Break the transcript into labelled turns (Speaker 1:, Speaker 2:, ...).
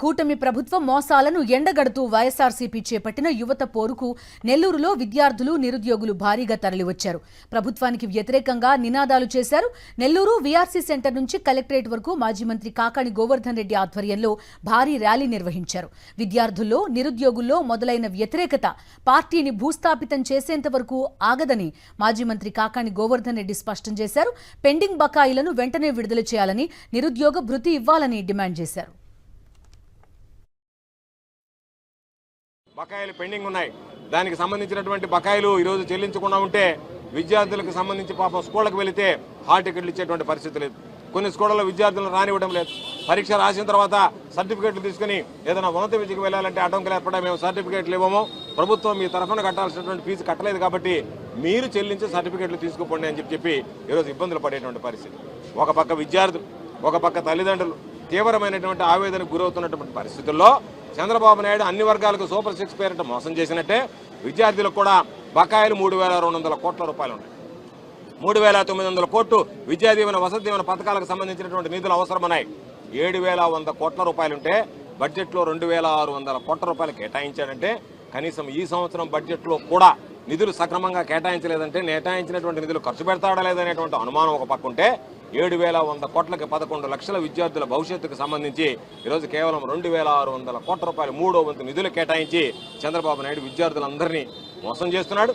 Speaker 1: కూటమి ప్రభుత్వం మోసాలను ఎండగడుతూ వైఎస్ఆర్సీపీ చేపట్టిన యువత పోరుకు నెల్లూరులో విద్యార్థులు నిరుద్యోగులు భారీగా తరలివచ్చారు. ప్రభుత్వానికి వ్యతిరేకంగా నినాదాలు చేశారు. నెల్లూరు వీఆర్సీ సెంటర్ నుంచి కలెక్టరేట్ వరకు మాజీ మంత్రి కాకాణి గోవర్ధన్ రెడ్డి ఆధ్వర్యంలో భారీ ర్యాలీ నిర్వహించారు. విద్యార్థుల్లో నిరుద్యోగుల్లో మొదలైన వ్యతిరేకత పార్టీని భూస్థాపితం చేసేంత వరకు ఆగదని మాజీ మంత్రి కాకాణి గోవర్ధన్ రెడ్డి స్పష్టం చేశారు. పెండింగ్ బకాయిలను వెంటనే విడుదల చేయాలని, నిరుద్యోగ భృతి ఇవ్వాలని డిమాండ్ చేశారు.
Speaker 2: బకాయిలు పెండింగ్ ఉన్నాయి. దానికి సంబంధించినటువంటి బకాయిలు ఈరోజు చెల్లించకుండా ఉంటే విద్యార్థులకు సంబంధించి పాపం స్కూళ్ళకు వెళితే హాల్ టికెట్లు ఇచ్చేటువంటి పరిస్థితి లేదు. కొన్ని స్కూళ్ళలో విద్యార్థులను రానివ్వడం లేదు. పరీక్ష రాసిన తర్వాత సర్టిఫికేట్లు తీసుకుని ఏదైనా ఉన్నత విద్యకు వెళ్ళాలంటే అడ్డంకులు ఏర్పడా మేము సర్టిఫికేట్లు ఇవ్వము, ప్రభుత్వం మీ తరఫున కట్టాల్సినటువంటి ఫీజు కట్టలేదు కాబట్టి మీరు చెల్లించి సర్టిఫికేట్లు తీసుకుపోండి అని చెప్పి ఈరోజు ఇబ్బందులు పడేటువంటి పరిస్థితి. ఒక పక్క విద్యార్థులు, ఒక పక్క తల్లిదండ్రులు తీవ్రమైనటువంటి ఆవేదనకు గురవుతున్నటువంటి పరిస్థితుల్లో చంద్రబాబు నాయుడు అన్ని వర్గాలకు సూపర్ 6 పేరిట మోసం చేసినట్టే విద్యార్థులకు కూడా బకాయిలు 3,200 కోట్ల రూపాయలు ఉన్నాయి. 3,900 కోట్లు విద్యా దీవెన, వసతి దీవెన పథకాలకు సంబంధించినటువంటి నిధులు అవసరమన్నాయి. 7,100 కోట్ల రూపాయలుంటే బడ్జెట్లో 2,600 కోట్ల రూపాయలు కేటాయించాడంటే కనీసం ఈ సంవత్సరం బడ్జెట్లో కూడా నిధులు సక్రమంగా కేటాయించలేదంటే కేటాయించినటువంటి నిధులు ఖర్చు పెడతాడా లేదనేటువంటి అనుమానం ఒక పక్క ఉంటే 7,100 కోట్లకి 11 లక్షల విద్యార్థుల భవిష్యత్తుకు సంబంధించి ఈరోజు కేవలం 2,600 కోట్ల రూపాయలు 3వ వంతు నిధులు కేటాయించి చంద్రబాబు నాయుడు విద్యార్థులందరినీ మోసం చేస్తున్నాడు.